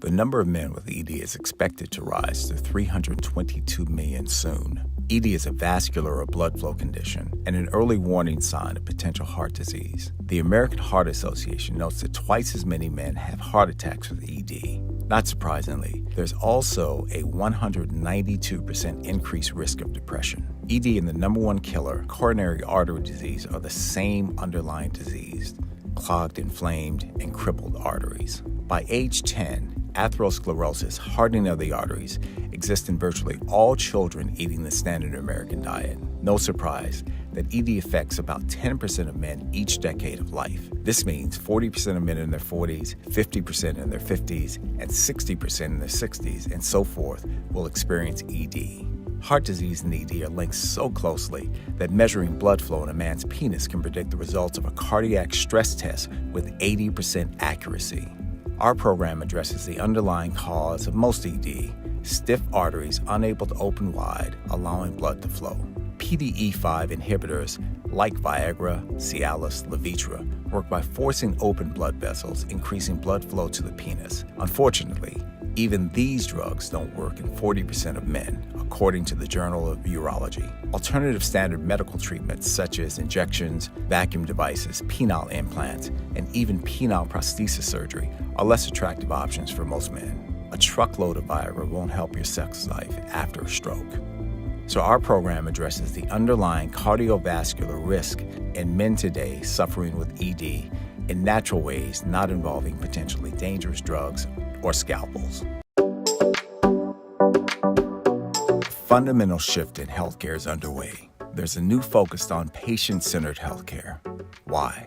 The number of men with ED is expected to rise to 322 million soon. ED is a vascular or blood flow condition and an early warning sign of potential heart disease. The American Heart Association notes that twice as many men have heart attacks with ED. Not surprisingly, there's also a 192% increased risk of depression. ED and the number one killer, coronary artery disease, are the same underlying disease: clogged, inflamed, and crippled arteries. By age 10, atherosclerosis, hardening of the arteries, exists in virtually all children eating the standard American diet. No surprise that ED affects about 10% of men each decade of life. This means 40% of men in their 40s, 50% in their 50s, and 60% in their 60s, and so forth, will experience ED. Heart disease and ED are linked so closely that measuring blood flow in a man's penis can predict the results of a cardiac stress test with 80% accuracy. Our program addresses the underlying cause of most ED: stiff arteries unable to open wide, allowing blood to flow. PDE5 inhibitors like Viagra, Cialis, Levitra work by forcing open blood vessels, increasing blood flow to the penis. Unfortunately, even these drugs don't work in 40% of men, according to the Journal of Urology. Alternative standard medical treatments such as injections, vacuum devices, penile implants, and even penile prosthesis surgery are less attractive options for most men. A truckload of Viagra won't help your sex life after a stroke. So our program addresses the underlying cardiovascular risk in men today suffering with ED in natural ways, not involving potentially dangerous drugs or scalpels. A fundamental shift in healthcare is underway. There's a new focus on patient-centered healthcare. Why?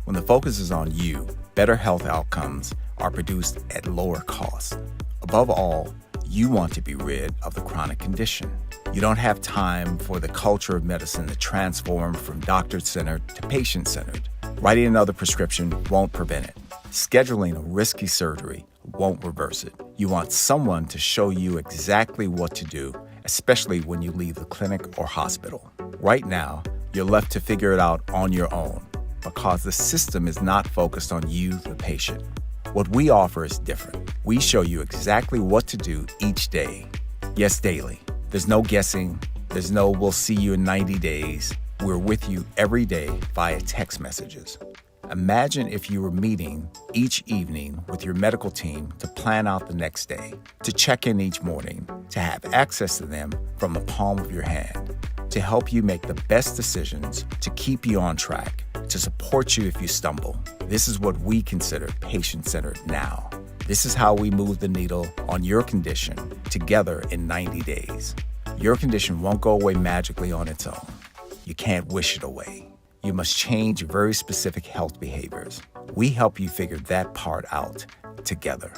When the focus is on you, better health outcomes are produced at lower cost. Above all, you want to be rid of the chronic condition. You don't have time for the culture of medicine to transform from doctor-centered to patient-centered. Writing another prescription won't prevent it. Scheduling a risky surgery won't reverse it. You want someone to show you exactly what to do, especially when you leave the clinic or hospital. Right now, you're left to figure it out on your own because the system is not focused on you, the patient. What we offer is different. We show you exactly what to do each day. Yes, daily. There's no guessing. There's no "we'll see you in 90 days. We're with you every day via text messages. Imagine if you were meeting each evening with your medical team to plan out the next day, to check in each morning, to have access to them from the palm of your hand, to help you make the best decisions, to keep you on track, to support you if you stumble. This is what we consider patient-centered now. This is how we move the needle on your condition together in 90 days. Your condition won't go away magically on its own. You can't wish it away. You must change very specific health behaviors. We help you figure that part out together.